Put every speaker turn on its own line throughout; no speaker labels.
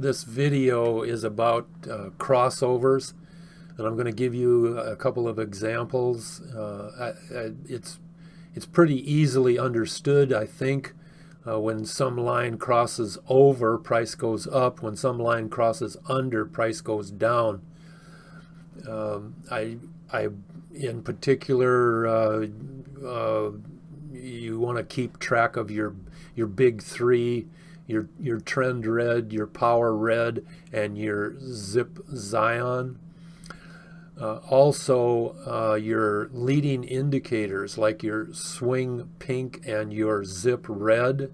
This video is about crossovers, and I'm going to give you a couple of examples. It's pretty easily understood, I think. When some line crosses over, price goes up. When some line crosses under, price goes down. In particular, you want to keep track of your big three, your trend red, your power red, and your zip Zion. Also, your leading indicators like your swing pink and your zip red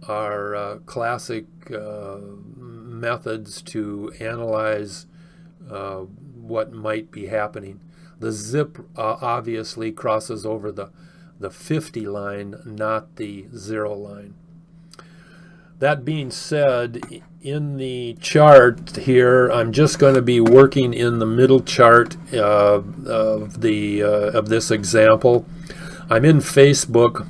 are classic methods to analyze what might be happening. The zip obviously crosses over the 50 line, not the 0 line. That being said, in the chart here, I'm just going to be working in the middle chart of this example. I'm in Facebook,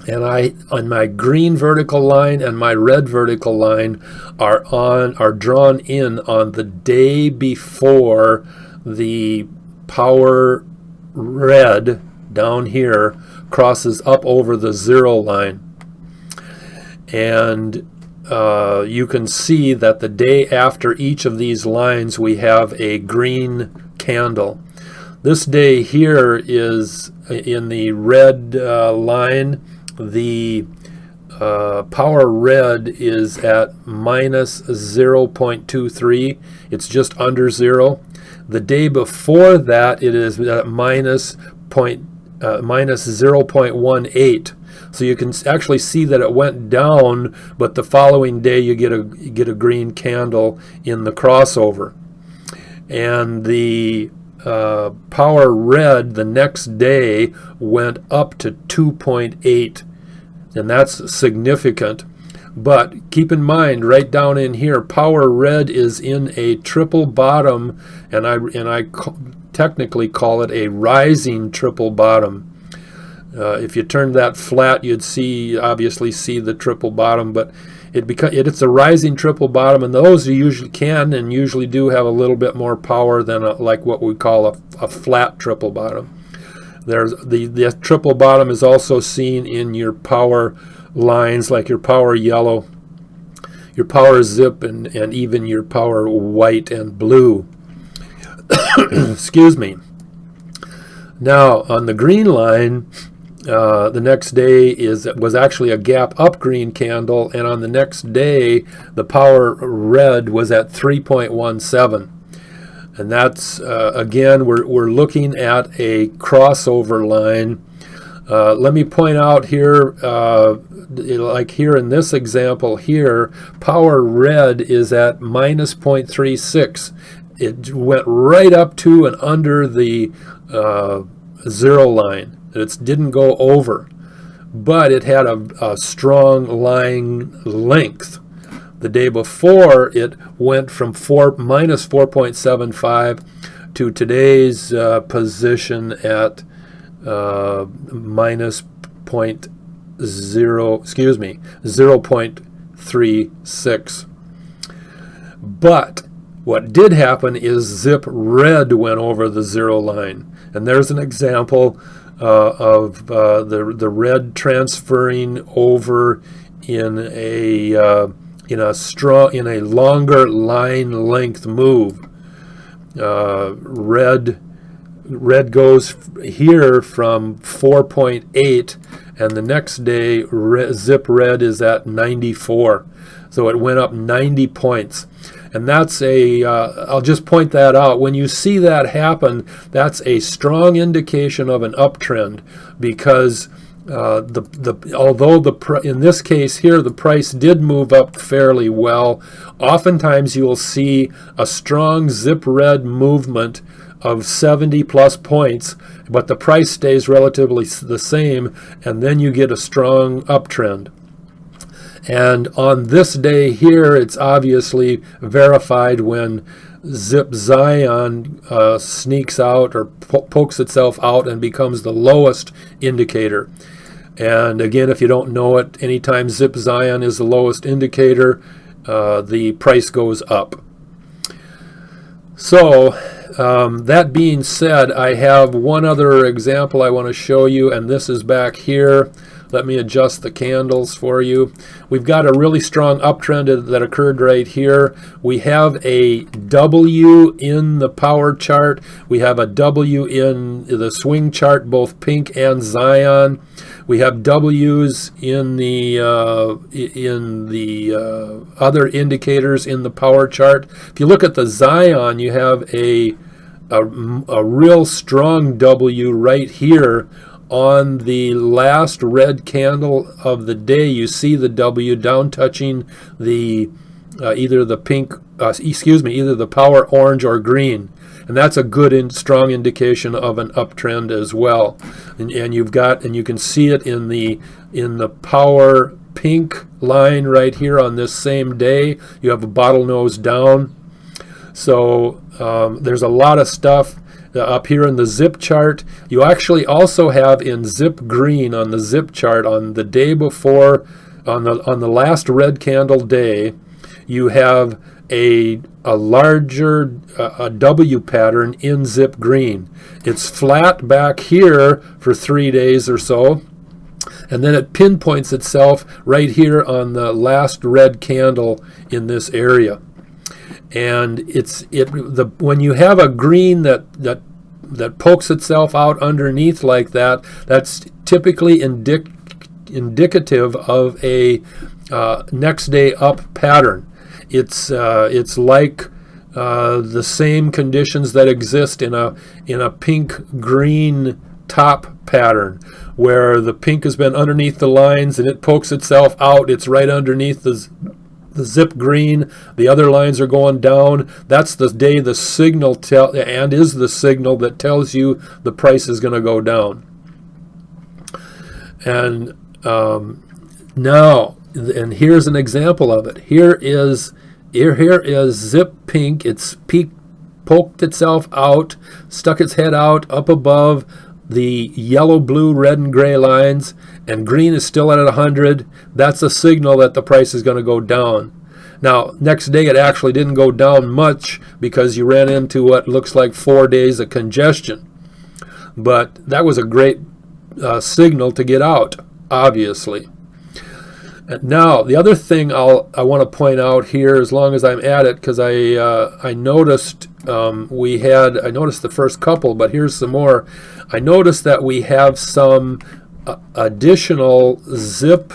and on my green vertical line and my red vertical line are drawn in on the day before the power red down here crosses up over the 0 line. And you can see that the day after each of these lines we have a green candle. This day here is in the red line. The power red is at minus 0.23. It's just under 0. The day before that it is at minus 0.18. So you can actually see that it went down, but the following day you get a green candle in the crossover. And the power red the next day went up to 2.8, and that's significant. But keep in mind, right down in here, power red is in a triple bottom, and I technically call it a rising triple bottom. If you turned that flat, you'd obviously see the triple bottom, but it's a rising triple bottom, and those you usually do have a little bit more power than like what we call a flat triple bottom. There's the triple bottom is also seen in your power lines, like your power yellow, your power zip, and even your power white and blue. Excuse me. Now on the green line, the next day was actually a gap up green candle, and on the next day the power red was at 3.17, and that's again we're looking at a crossover line. Let me point out here, like here in this example here, power red is at minus 0.36. It went right up to and under the 0 line. It didn't go over, but it had a strong line length. The day before, it went from minus 4.75 to today's position at minus 0.36. But what did happen is zip red went over the 0 line, and there's an example of the red transferring over in a longer line length move. Red goes here from 4.8, and the next day zip red is at 94. So it went up 90 points. And that's I'll just point that out. When you see that happen, that's a strong indication of an uptrend, because although in this case here the price did move up fairly well, oftentimes you will see a strong zip red movement of 70 plus points, but the price stays relatively the same, and then you get a strong uptrend. And on this day here, it's obviously verified when zip Zion sneaks out or pokes itself out and becomes the lowest indicator. And again, if you don't know it, anytime zip Zion is the lowest indicator, the price goes up. So that being said, I have one other example I want to show you, and this is back here. Let me adjust the candles for you. We've got a really strong uptrend that occurred right here. We have a W in the power chart. We have a W in the swing chart, both pink and Zion. We have W's in the other indicators in the power chart. If you look at the Zion, you have a real strong W right here on the last red candle of the day. You see the W down touching the either the power orange or green, and that's a good and strong indication of an uptrend as well. And you can see it in the power pink line right here on this same day. You have a bottlenose down. So there's a lot of stuff up here in the zip chart. You actually also have in zip green on the zip chart on the day before, on the last red candle day, you have a larger W pattern in zip green. It's flat back here for 3 days or so, and then it pinpoints itself right here on the last red candle in this area. And when you have a green that pokes itself out underneath like that, that's typically indicative of a next day up pattern. It's like the same conditions that exist in a pink green top pattern, where the pink has been underneath the lines and it pokes itself out. It's right underneath the zip green. The other lines are going down. That's the day the signal is the signal that tells you the price is going to go down. And and here's an example of it. Here is zip pink. It's poked itself out, stuck its head out up above the yellow, blue, red, and gray lines, and green is still at 100. That's a signal that the price is going to go down. Now, next day it actually didn't go down much because you ran into what looks like 4 days of congestion. But that was a great signal to get out, obviously. And now, the other thing I want to point out here, as long as I'm at it, because I noticed I noticed the first couple, but here's some more. I noticed that we have some additional zip.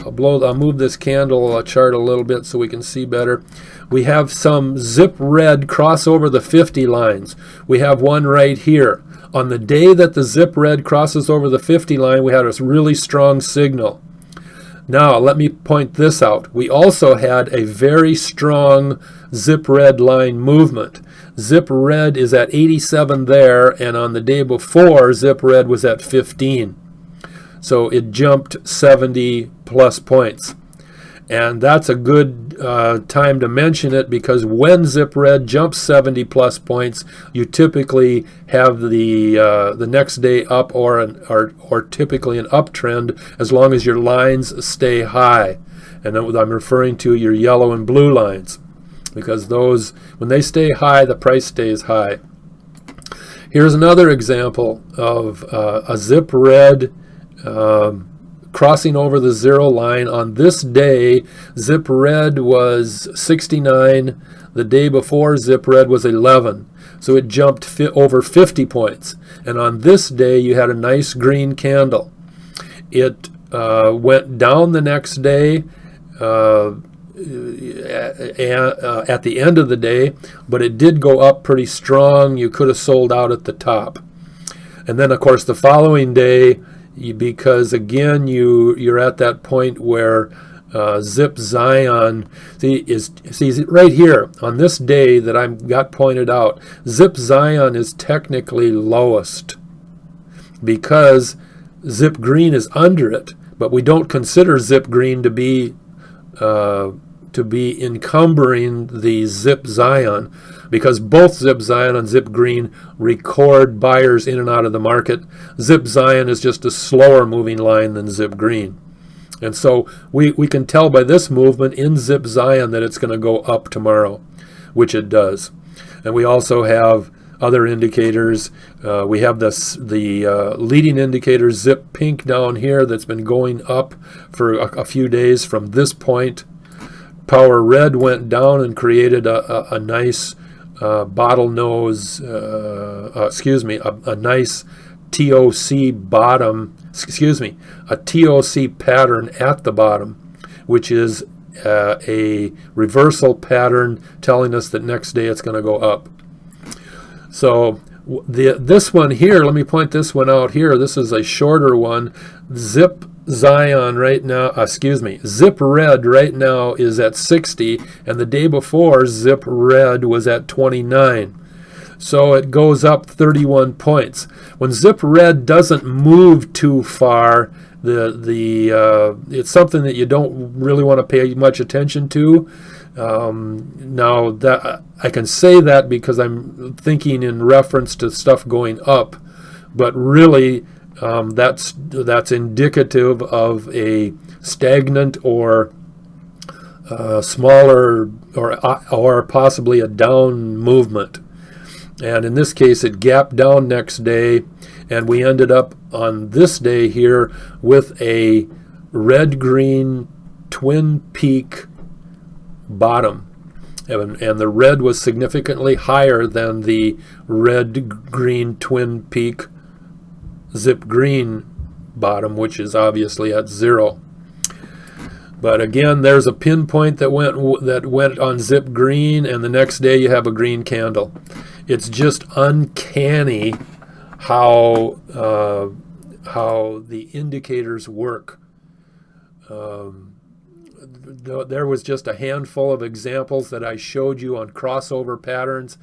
I'll move this candle chart a little bit so we can see better. We have some zip red cross over the 50 lines. We have one right here. On the day that the zip red crosses over the 50 line, we had a really strong signal. Now, let me point this out. We also had a very strong zip red line movement. Zip red is at 87 there, and on the day before, zip red was at 15. So it jumped 70 plus points. And that's a good time to mention it, because when zip red jumps 70 plus points, you typically have the next day up or typically an uptrend, as long as your lines stay high. And I'm referring to your yellow and blue lines, because those, when they stay high, the price stays high. Here's another example of a zip red crossing over the zero line. On this day, zip red was 69. The day before, zip red was 11. So it jumped over 50 points. And on this day, you had a nice green candle. It went down the next day at the end of the day, but it did go up pretty strong. You could have sold out at the top. And then, of course, the following day, because again you're at that point where zip Zion, see right here on this day that I got pointed out, zip Zion is technically lowest because zip green is under it, but we don't consider zip green to be encumbering the zip Zion, because both zip Zion and zip green record buyers in and out of the market. Zip Zion is just a slower moving line than zip green. And so we can tell by this movement in ZIP Zion that it's going to go up tomorrow, which it does. And we also have other indicators. We have the leading indicator ZIP Pink down here that's been going up for a few days from this point. Power Red went down and created a nice bottlenose, a nice TOC bottom, a TOC pattern at the bottom, which is a reversal pattern telling us that next day it's going to go up. So this one here, let me point this one out here. This is a shorter one. ZIP Zion right now, ZIP Red right now is at 60, and the day before ZIP Red was at 29. So it goes up 31 points. When ZIP Red doesn't move too far, it's something that you don't really want to pay much attention to. Now that I can say that because I'm thinking in reference to stuff going up, but really that's indicative of a stagnant or smaller or possibly a down movement. And in this case, it gapped down next day, and we ended up on this day here with a red-green twin peak bottom. And the red was significantly higher than the red-green twin peak ZIP green bottom, which is obviously at 0. But again, there's a pinpoint that went on ZIP green, and the next day you have a green candle. It's just uncanny how the indicators work. There was just a handful of examples that I showed you on crossover patterns,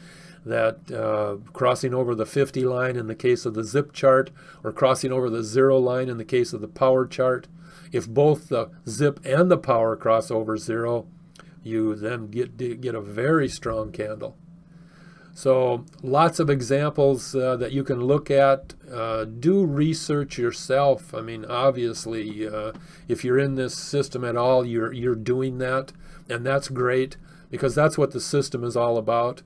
that crossing over the 50 line in the case of the ZIP chart, or crossing over the 0 line in the case of the power chart. If both the ZIP and the power cross over 0, you then get a very strong candle. So lots of examples that you can look at. Do research yourself. I mean, obviously, if you're in this system at all, you're doing that, and that's great, because that's what the system is all about.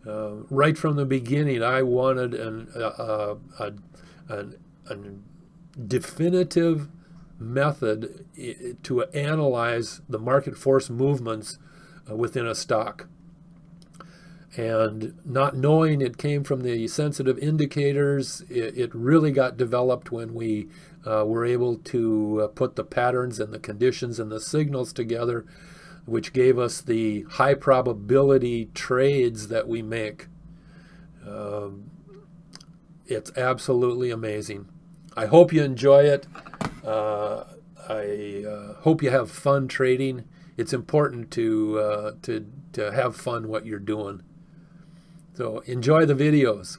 Right from the beginning, I wanted a definitive method to analyze the market force movements within a stock. And not knowing it came from the sensitive indicators, it really got developed when we were able to put the patterns and the conditions and the signals together, which gave us the high probability trades that we make. It's absolutely amazing. I hope you enjoy it. I hope you have fun trading. It's important to have fun what you're doing. So enjoy the videos.